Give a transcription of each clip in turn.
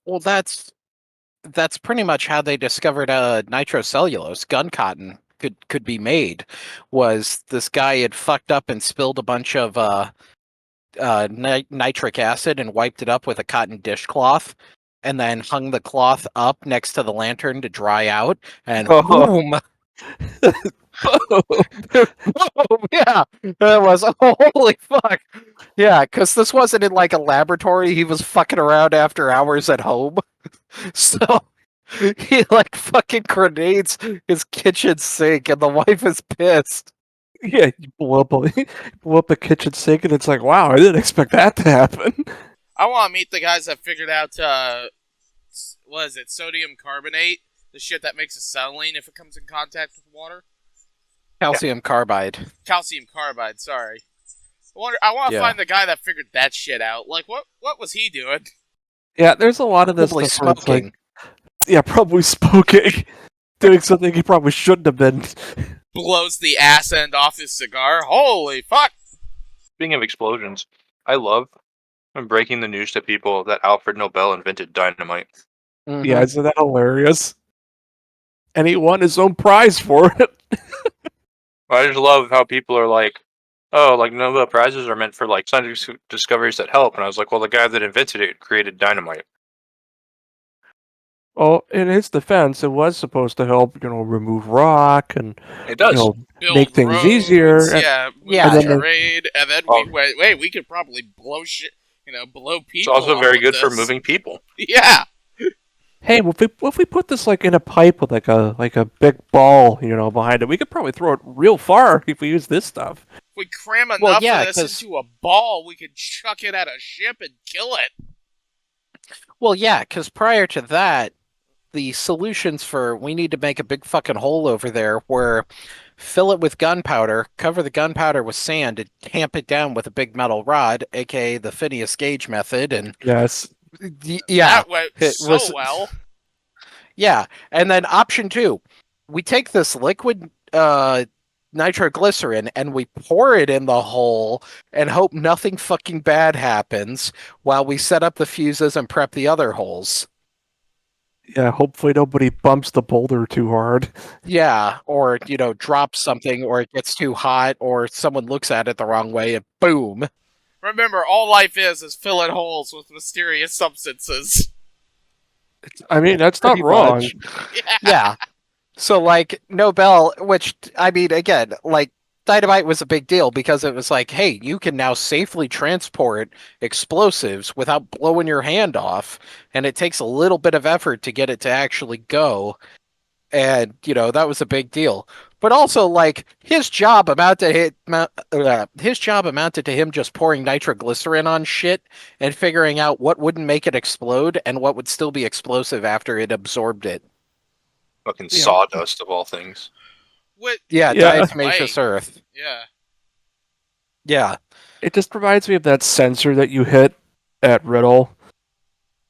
Well, that's pretty much how they discovered nitrocellulose. Gun cotton could be made. Was this guy had fucked up and spilled a bunch of nitric acid and wiped it up with a cotton dishcloth, and then hung the cloth up next to the lantern to dry out, and Oh. boom. Oh, yeah, that was holy fuck. Yeah, because this wasn't in like a laboratory. He was fucking around after hours at home. So he like fucking grenades his kitchen sink, and the wife is pissed. Yeah, you blow up the kitchen sink, and it's like, wow, I didn't expect that to happen. I want to meet the guys that figured out, what is it, sodium carbonate? The shit that makes acetylene if it comes in contact with water? Calcium carbide. Calcium carbide, sorry. I want to Yeah. find the guy that figured that shit out. Like, what was he doing? Yeah, there's a lot of this Probably stuff where it's like, smoking. yeah, probably smoking, doing something he probably shouldn't have been. Blows the ass end off his cigar. Holy fuck! Speaking of explosions, I love breaking the news to people that Alfred Nobel invented dynamite. Mhm. Yeah, isn't that hilarious? And he won his own prize for it. I just love how people are like, oh, like Nobel Prizes are meant for like scientific discoveries that help. And I was like, well, the guy that invented it created dynamite. Well, in his defense, it was supposed to help, remove rock and It does. Build make things roads, easier. Yeah, Yeah. and then trade, and then Oh. we could probably blow shit, blow It's people. also up very with good for this. moving people. Yeah, Hey, if we put this like in a pipe with like a big ball, behind it, we could probably throw it real far if we use this stuff. if we cram enough Well, yeah, of this 'cause- into a ball, we could chuck it at a ship and kill it. Well, yeah, because prior to that, the solutions for we need to make a big fucking hole over there where fill it with gunpowder, cover the gunpowder with sand, and tamp it down with a big metal rod, aka the Phineas Gage method, and Yes. yeah, That went it so was- well. yeah. And then option two, we take this liquid nitroglycerin and we pour it in the hole and hope nothing fucking bad happens while we set up the fuses and prep the other holes. Yeah, hopefully nobody bumps the boulder too hard. Yeah, or drops something, or it gets too hot, or someone looks at it the wrong way, and boom. Remember, all life is filling holes with mysterious substances. I mean, that's not Pretty wrong. much. Yeah. So like Nobel, which I mean, again, like dynamite was a big deal because it was like, hey, you can now safely transport explosives without blowing your hand off, and it takes a little bit of effort to get it to actually go. And that was a big deal. But also, like his job amounted to him just pouring nitroglycerin on shit and figuring out what wouldn't make it explode and what would still be explosive after it absorbed it. Fucking Yeah. sawdust of all things. What? Yeah, Yeah. diatomaceous earth. Yeah. Yeah, It just reminds me of that sensor that you hit at Riddle.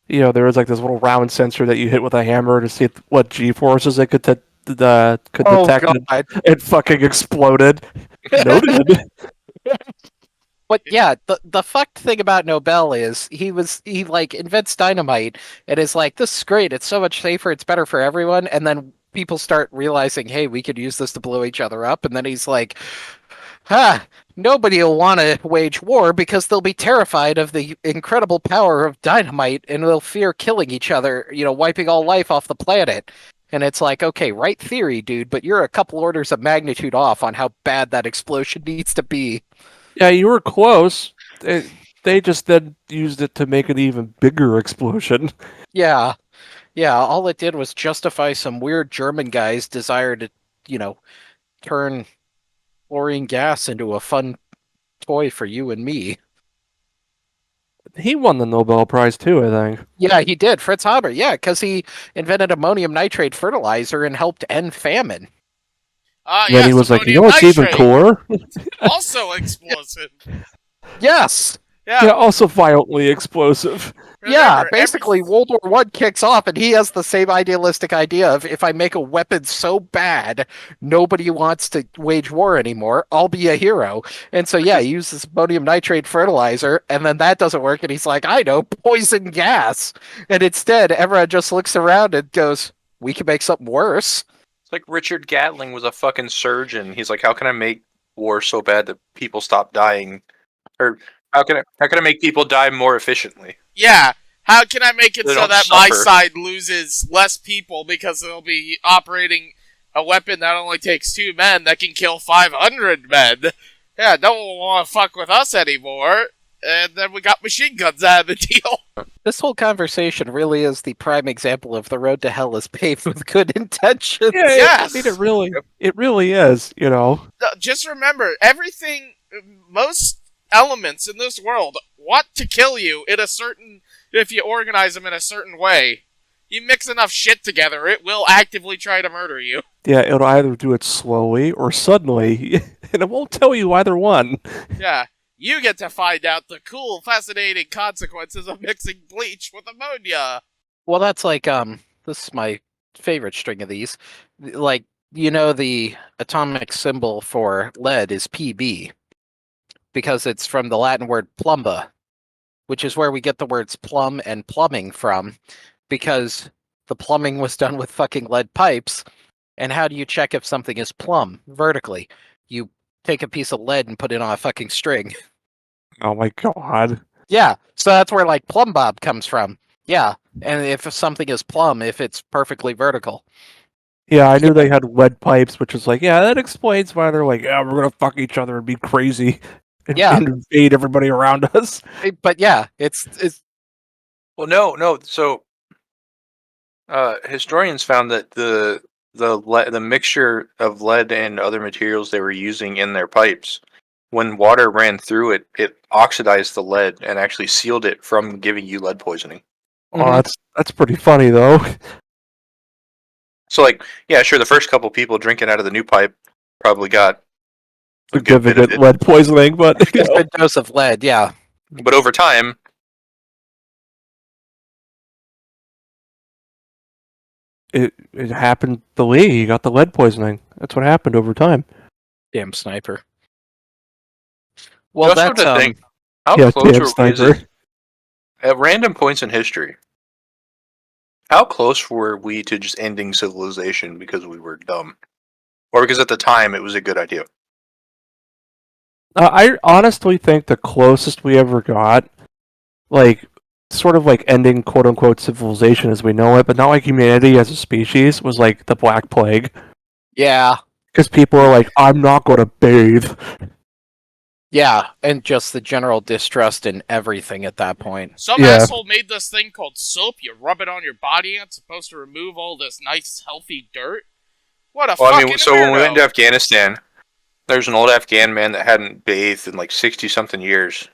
There was like this little round sensor that you hit with a hammer to see what G-forces it could detect, and God. it fucking exploded. Noted. But yeah, the fucked thing about Nobel is he like invents dynamite and is like, this is great, it's so much safer, it's better for everyone, and then people start realizing, hey, we could use this to blow each other up, and then he's like, nobody will want to wage war because they'll be terrified of the incredible power of dynamite and they'll fear killing each other, wiping all life off the planet. And it's like, okay, right theory, dude, but you're a couple orders of magnitude off on how bad that explosion needs to be. Yeah, you were close. They just then used it to make an even bigger explosion. Yeah. Yeah, all it did was justify some weird German guy's desire to, turn chlorine gas into a fun toy for you and me. He won the Nobel Prize too, I think. Yeah, he did. Fritz Haber. Yeah, because he invented ammonium nitrate fertilizer and helped end famine. Then Yes, he was like, ammonium what's even nitrate, cooler? Also explosive. Yes. Yeah. Yeah, also violently explosive. Yeah, Remember, basically World War One kicks off, and he has the same idealistic idea of if I make a weapon so bad nobody wants to wage war anymore, I'll be a hero. And so Which yeah, is he uses ammonium nitrate fertilizer, and then that doesn't work, and he's like, I know, poison gas. And instead, everyone just looks around and goes, we can make something worse. it's like Richard Gatling was a fucking surgeon. He's like, how can I make war so bad that people stop dying? Or how can I make people die more efficiently? yeah, how can I make it They so don't that my suffer. side loses less people because they'll be operating a weapon that only takes 2 men that can kill 500 men? Yeah, don't want to fuck with us anymore. And then we got machine guns out of the deal. This whole conversation really is the prime example of the road to hell is paved with good intentions. Yeah, Yes! I mean, it really is. You know, Just remember, everything, most elements in this world want to kill you in a certain, if you organize them in a certain way. You mix enough shit together, it will actively try to murder you. yeah, it'll either do it slowly or suddenly, and it won't tell you either one. Yeah, you get to find out the cool, fascinating consequences of mixing bleach with ammonia. Well, that's like this is my favorite string of these. Like, the atomic symbol for lead is Pb because it's from the Latin word plumba, which is where we get the words plumb and plumbing from, because the plumbing was done with fucking lead pipes. And how do you check if something is plumb vertically? You take a piece of lead and put it on a fucking string. Oh my god. Yeah, so that's where like plumb bob comes from. Yeah, and if something is plumb, if it's perfectly vertical. Yeah, I knew they had lead pipes, which is like, yeah, that explains why they're like, yeah, we're gonna fuck each other and be crazy and, Yeah. and invade everybody around us. But yeah, it's Well, no. So, historians found that the mixture of lead and other materials they were using in their pipes, when water ran through it, it oxidized the lead and actually sealed it from giving you lead poisoning. Oh, Mhm. that's pretty funny though. So, like, yeah, sure, the first couple people drinking out of the new pipe probably got a good bit of Significant it, lead poisoning, but you know, good dose of lead. Yeah, but over time, it happened to Lee. He got the lead poisoning. That's what happened over time. damn sniper. you Well, also have that's to think how Yeah, close damn is sniper. it at random points in history? How close were we to just ending civilization because we were dumb, or because at the time it was a good idea? I honestly think the closest we ever got, like, sort of like ending quote unquote civilization as we know it, but not like humanity as a species, was like the Black Plague. yeah, Because people are like, I'm not going to bathe. yeah, and just the general distrust in everything at that point. Some Yeah. asshole made this thing called soap. You rub it on your body and it's supposed to remove all this nice, healthy dirt. What a Well, I fucking mean, so when we went to weirdo. Afghanistan, there's an old Afghan man that hadn't bathed in like 60 something years.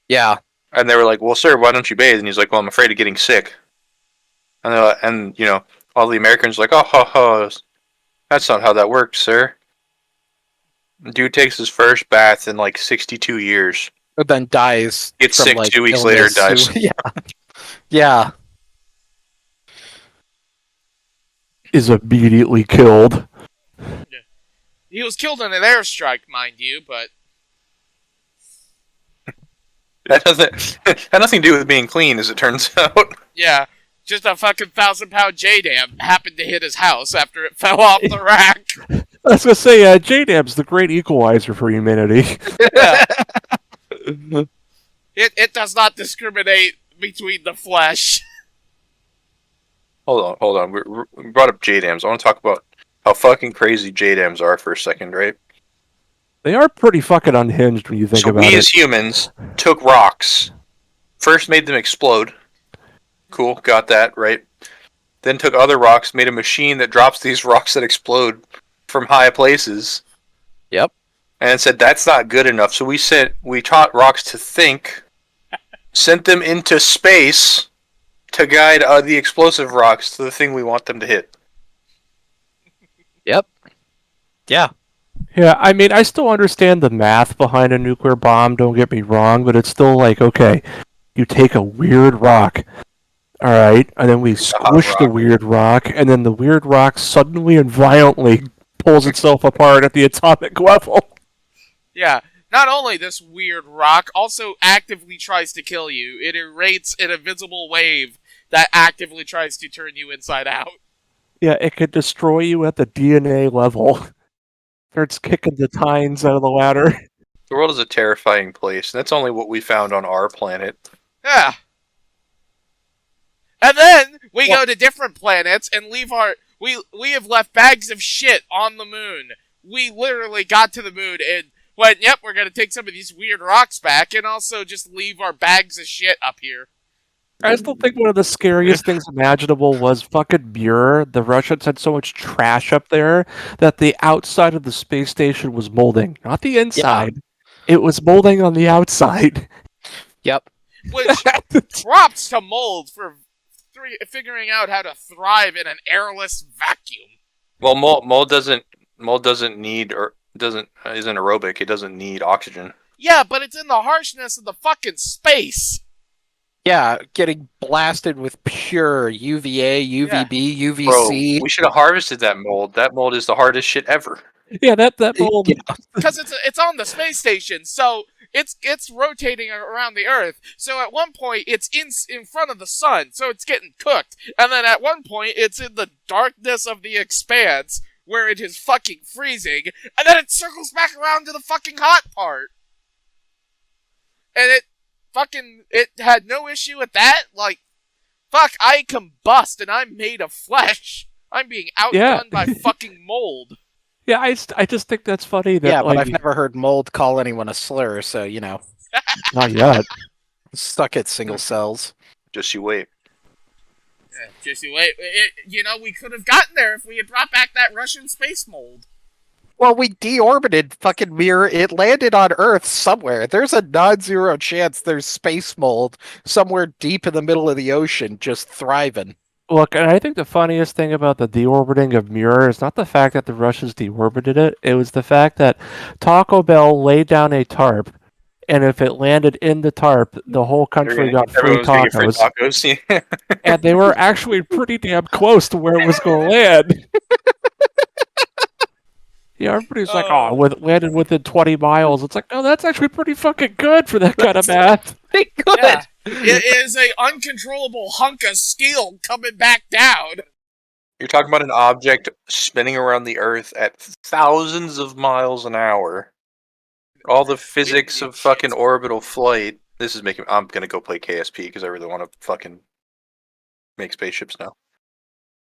Yeah, And they were like, well, sir, why don't you bathe? And he's like, well, I'm afraid of getting sick. And all the Americans were like, oh, ho, ho, that's not how that works, sir. The dude takes his first bath in like 62 years. but then dies Gets from sick like 2 weeks later, illness. dies. Yeah, yeah. Is immediately killed. He was killed in an airstrike, mind you, but That had nothing to do with being clean, as it turns out. yeah, just a fucking 1,000-pound J-Dam happened to hit his house after it fell off the rack. I was going to say, J-Dab's the great equalizer for humanity. Yeah. It does not discriminate between the flesh. Hold on. We brought up JDAMs. I want to talk about how fucking crazy JDAMs are for a second, right? They are pretty fucking unhinged when you think So about we it. as humans took rocks, first made them explode. Cool, got that, right? Then took other rocks, made a machine that drops these rocks that explode from high places. Yep. And said that's not good enough. So we taught rocks to think, sent them into space to guide the explosive rocks to the thing we want them to hit. Yep. Yeah. Yeah, I mean, I still understand the math behind a nuclear bomb, don't get me wrong, but it's still like, okay, You take a weird rock, all right, and then we hot squish the rock. weird rock, and then the weird rock suddenly and violently pulls itself apart at the atomic level. Yeah. Not only this weird rock also actively tries to kill you, it erates an invisible wave that actively tries to turn you inside out. Yeah, it could destroy you at the DNA level. Starts kicking the tines out of the ladder. The world is a terrifying place, and that's only what we found on our planet. Yeah. And then we go to different planets and leave our we have left bags of shit on the moon. We literally got to the moon and went, yep, we're gonna take some of these weird rocks back and also just leave our bags of shit up here. I still think one of the scariest things imaginable was fucking Muir. The Russians had so much trash up there that the outside of the space station was molding, not the inside. It was molding on the outside. Yep. Which props to Mold for figuring out how to thrive in an airless vacuum. Well, mold doesn't need or doesn't isn't aerobic. It doesn't need oxygen. Yeah, but it's in the harshness of the fucking space. Yeah, getting blasted with pure UVA, UVB, Bro, UVC. we should have harvested that mold. That mold is the hardest shit ever. Yeah, that mold. Because it's on the space station, so it's rotating around the Earth. So at one point it's in front of the sun, so it's getting cooked, and then at one point it's in the darkness of the expanse where it is fucking freezing, and then it circles back around to the fucking hot part, and it had no issue with that. Like, fuck, I combust and I'm made of flesh. I'm being outdone by fucking mold. Yeah, I just think that's funny. That, Yeah, but like, I've never heard mold call anyone a slur, so, not yet. stuck at single cells. Just you wait. Yeah, just wait. We could have gotten there if we had brought back that Russian space mold. Well, we deorbited fucking Mirror. It landed on Earth somewhere. There's a non-zero chance there's space mold somewhere deep in the middle of the ocean just thriving. Look, and I think the funniest thing about the deorbiting of Muir is not the fact that the Russians deorbited it. It was the fact that Taco Bell laid down a tarp, and if it landed in the tarp, the whole country got free Everyone's gonna get free tacos. tacos. And they were actually pretty damn close to where it was going to land. Yeah, everybody's like, oh, landed within 20 miles. It's like, no, that's actually pretty fucking good for that kind of math. Good. Yeah. It is a uncontrollable hunk of steel coming back down. You're talking about an object spinning around the Earth at thousands of miles an hour. All the physics of fucking orbital flight. This is making. I'm gonna go play KSP because I really want to fucking make spaceships now.